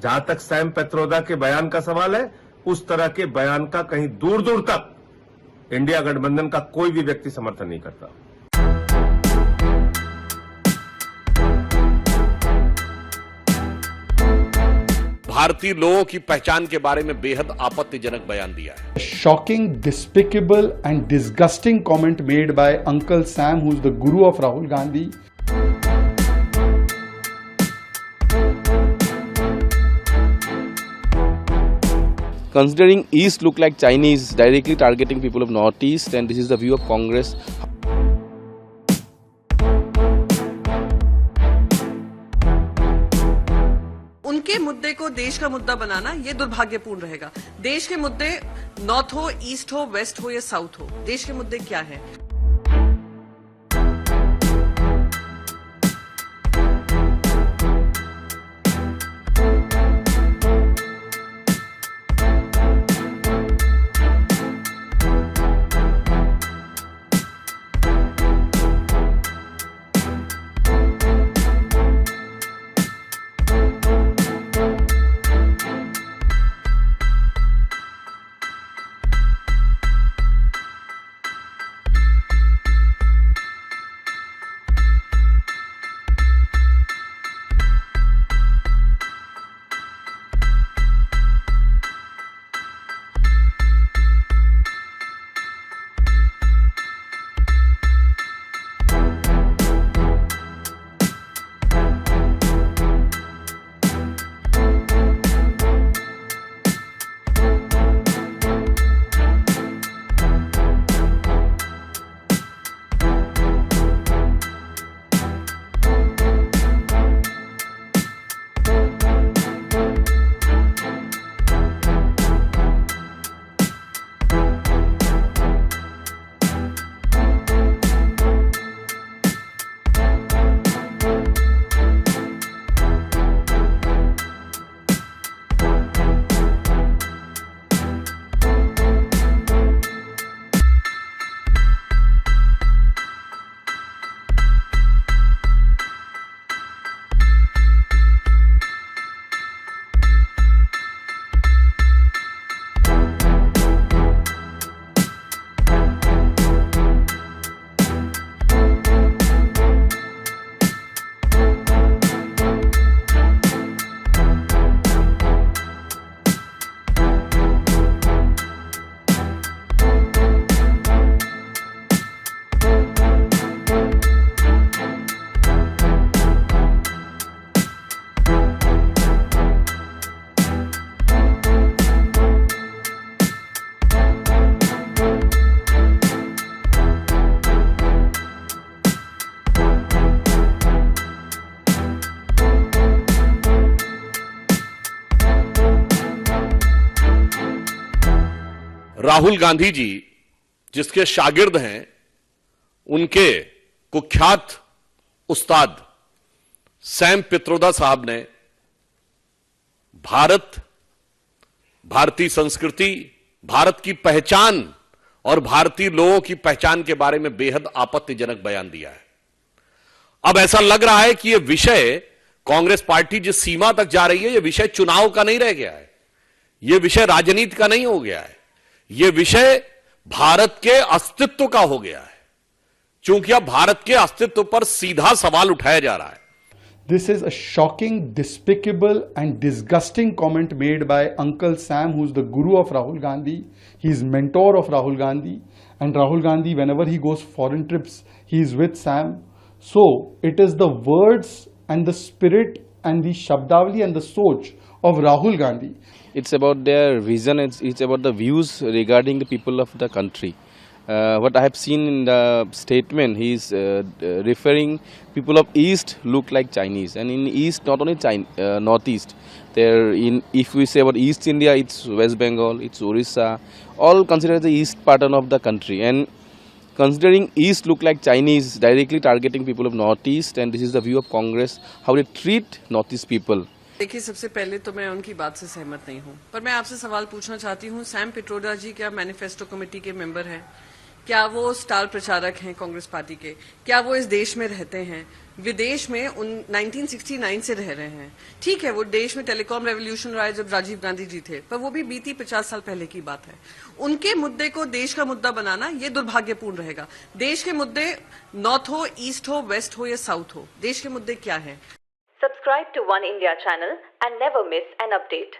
जहां तक सैम पित्रोदा के बयान का सवाल है, उस तरह के बयान का कहीं दूर दूर तक इंडिया गठबंधन का कोई भी व्यक्ति समर्थन नहीं करता। भारतीय लोगों की पहचान के बारे में बेहद आपत्तिजनक बयान दिया है। Shocking, despicable and disgusting comment made by Uncle Sam, who's the guru of Rahul Gandhi. Considering East look like Chinese, directly targeting people of Northeast, and this is the view of Congress. उनके मुद्दे को देश का मुद्दा बनाना ये दुर्भाग्यपूर्ण रहेगा। देश के मुद्दे नॉर्थ हो, ईस्ट हो, वेस्ट हो या साउथ हो, देश के मुद्दे क्या है? राहुल गांधी जी जिसके शागिर्द हैं, उनके कुख्यात उस्ताद सैम पित्रोदा साहब ने भारत, भारतीय संस्कृति, भारत की पहचान और भारतीय लोगों की पहचान के बारे में बेहद आपत्तिजनक बयान दिया है। अब ऐसा लग रहा है कि यह विषय, कांग्रेस पार्टी जिस सीमा तक जा रही है, यह विषय चुनाव का नहीं रह गया है, यह विषय राजनीति का नहीं हो गया है, यह विषय भारत के अस्तित्व का हो गया है, क्योंकि अब भारत के अस्तित्व पर सीधा सवाल उठाया जा रहा है। This is a shocking, despicable and disgusting comment made by Uncle Sam, who's the guru of Rahul Gandhi. He's mentor of Rahul Gandhi, and Rahul Gandhi, whenever he goes foreign trips, he's with Sam. So it is the words and the spirit and the Shabdavali and the soch of Rahul Gandhi. It's about their vision, it's about the views regarding the people of the country. What I have seen in the statement, he is referring people of East look like Chinese, and in East not only Northeast. There, if we say about East India, it's West Bengal, it's Orissa, all considered the East pattern of the country. And considering East look like Chinese, directly targeting people of Northeast, and this is the view of Congress, how they treat Northeast people. देखिए, सबसे पहले तो मैं उनकी बात से सहमत नहीं हूं, पर मैं आपसे सवाल पूछना चाहती हूं, सैम पित्रोदा जी क्या मैनिफेस्टो कमेटी के मेंबर हैं? क्या वो स्टार प्रचारक हैं कांग्रेस पार्टी के? क्या वो इस देश में रहते हैं? विदेश में 1969 से रह रहे हैं। ठीक है, वो देश में टेलीकॉम रेवोल्यूशन रहा है जब राजीव गांधी जी थे, पर वो भी बीती 50 साल पहले की बात है। उनके मुद्दे को देश का मुद्दा बनाना ये दुर्भाग्यपूर्ण रहेगा। देश के मुद्दे नॉर्थ हो, ईस्ट हो, वेस्ट हो या साउथ हो, देश के मुद्दे क्या हैं? Subscribe to One India channel and never miss an update.